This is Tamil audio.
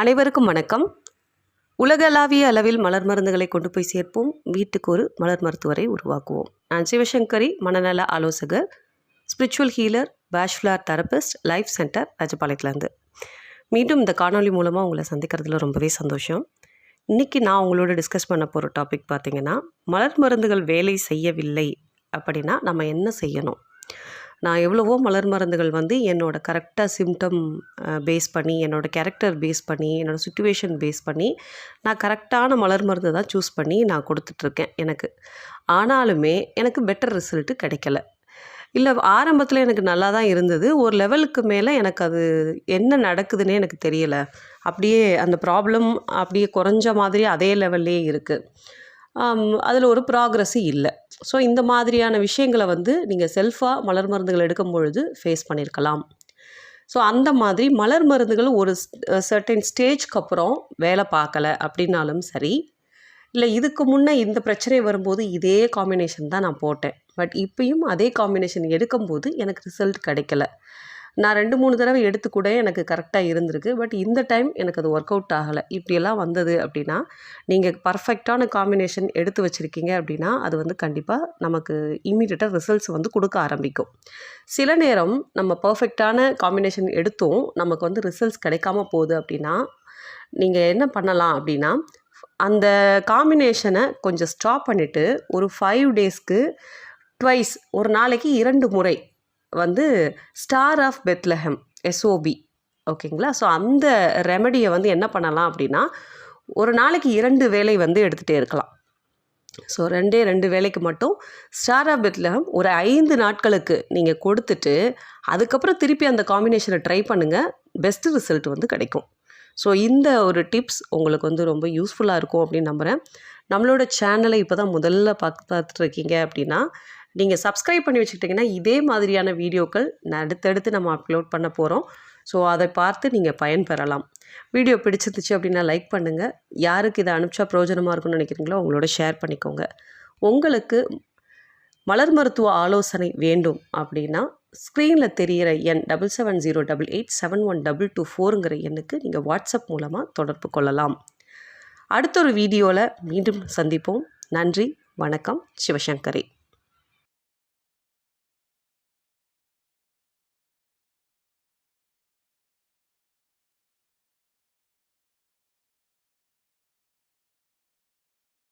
அனைவருக்கும் வணக்கம். உலகளாவிய அளவில் மலர் மருந்துகளை கொண்டு போய் சேர்ப்போம். வீட்டுக்கு ஒரு மலர் மருத்துவரை உருவாக்குவோம். நான் சிவசங்கரி, மனநல ஆலோசகர், spiritual healer, Bach flower therapist, life centre, ராஜபாளையத்துலேருந்து. மீண்டும் இந்த காணொலி மூலமாக உங்களை சந்திக்கிறதுல ரொம்பவே சந்தோஷம். இன்றைக்கி நான் உங்களோட டிஸ்கஸ் பண்ண போகிற டாபிக் பார்த்திங்கன்னா, மலர் மருந்துகள் வேலை செய்யவில்லை அப்படின்னா நம்ம என்ன செய்யணும்? நான் எவ்வளவோ மலர் மருந்துகள் என்னோடய கரெக்டாக சிம்டம் பேஸ் பண்ணி, என்னோடய கேரக்டர் பேஸ் பண்ணி, என்னோடய சிச்சுவேஷன் பேஸ் பண்ணி நான் கரெக்டான மலர் மருந்து தான் சூஸ் பண்ணி நான் கொடுத்துட்ருக்கேன் எனக்கு. ஆனாலுமே எனக்கு பெட்டர் ரிசல்ட்டு கிடைக்கல. இல்லை, ஆரம்பத்தில் எனக்கு நல்லா தான் இருந்தது. ஒரு லெவலுக்கு மேலே எனக்கு அது என்ன நடக்குதுன்னே எனக்கு தெரியலை. அப்படியே அந்த ப்ராப்ளம் அப்படியே குறைஞ்ச மாதிரி அதே லெவல்லே இருக்குது. அதில் ஒரு ப்ராக்ரஸும் இல்லை. ஸோ இந்த மாதிரியான விஷயங்களை நீங்கள் செல்ஃபாக மலர் மருந்துகள் எடுக்கும் பொழுது ஃபேஸ் பண்ணியிருக்கலாம். ஸோ அந்த மாதிரி மலர் மருந்துகள் ஒரு சர்டன் ஸ்டேஜ்க்கு அப்புறம் வேலை பார்க்கலை அப்படின்னாலும் சரி, இல்லை இதுக்கு முன்னே இந்த பிரச்சனை வரும்போது இதே காம்பினேஷன் தான் நான் போட்டேன், பட் இப்பயும் அதே காம்பினேஷன் எடுக்கும்போது எனக்கு ரிசல்ட் கிடைக்கல. நான் 2-3 தடவை எடுத்து கூட எனக்கு கரெக்டாக இருந்திருக்கு, பட் இந்த டைம் எனக்கு அது ஒர்க் அவுட் ஆகலை. இப்படியெல்லாம் வந்தது அப்படின்னா, நீங்கள் பர்ஃபெக்டான காம்பினேஷன் எடுத்து வச்சுருக்கீங்க அப்படின்னா அது கண்டிப்பாக நமக்கு இம்மீடியட்டாக ரிசல்ட்ஸ் கொடுக்க ஆரம்பிக்கும். சில நேரம் நம்ம பர்ஃபெக்டான காம்பினேஷன் எடுத்தும் நமக்கு ரிசல்ட்ஸ் கிடைக்காம போகுது அப்படின்னா, நீங்கள் என்ன பண்ணலாம் அப்படின்னா, அந்த காம்பினேஷனை கொஞ்சம் ஸ்டாப் பண்ணிவிட்டு ஒரு 5 டேஸ்க்கு ட்வைஸ், ஒரு நாளைக்கு 2 முறை ஸ்டார் ஆஃப் பெத்லஹெம் SOB, ஓகேங்களா? ஸோ அந்த ரெமடியை என்ன பண்ணலாம் அப்படின்னா, ஒரு நாளைக்கு 2 வேளை எடுத்துகிட்டே இருக்கலாம். ஸோ 2 வேளைக்கு மட்டும் ஸ்டார் ஆஃப் பெத்லஹெம் ஒரு 5 நாட்களுக்கு நீங்கள் கொடுத்துட்டு, அதுக்கப்புறம் திருப்பி அந்த காம்பினேஷனை ட்ரை பண்ணுங்கள். பெஸ்ட்டு ரிசல்ட் கிடைக்கும். ஸோ இந்த ஒரு டிப்ஸ் உங்களுக்கு ரொம்ப யூஸ்ஃபுல்லாக இருக்கும் அப்படின்னு நம்புகிறேன். நம்மளோட சேனலை இப்போ தான் முதல்ல பார்த்துட்ருக்கீங்க அப்படின்னா, நீங்கள் சப்ஸ்கிரைப் பண்ணி வச்சுக்கிட்டிங்கன்னா இதே மாதிரியான வீடியோக்கள் அடுத்தடுத்து நம்ம அப்லோட் பண்ண போகிறோம். ஸோ அதை பார்த்து நீங்கள் பயன்பெறலாம். வீடியோ பிடிச்சிருந்துச்சு அப்படின்னா லைக் பண்ணுங்கள். யாருக்கு இதை அனுப்பிச்சா பிரயோஜனமாக இருக்கும்னு நினைக்கிறீங்களோ அவங்களோட ஷேர் பண்ணிக்கோங்க. உங்களுக்கு மலர் மருத்துவ ஆலோசனை வேண்டும் அப்படின்னா ஸ்க்ரீனில் தெரிகிற எண் 7708871224ங்கிற எண்ணுக்கு நீங்கள் வாட்ஸ்அப் மூலமாக தொடர்பு கொள்ளலாம். அடுத்த ஒரு வீடியோவில் மீண்டும் சந்திப்போம். நன்றி, வணக்கம். சிவசங்கரி.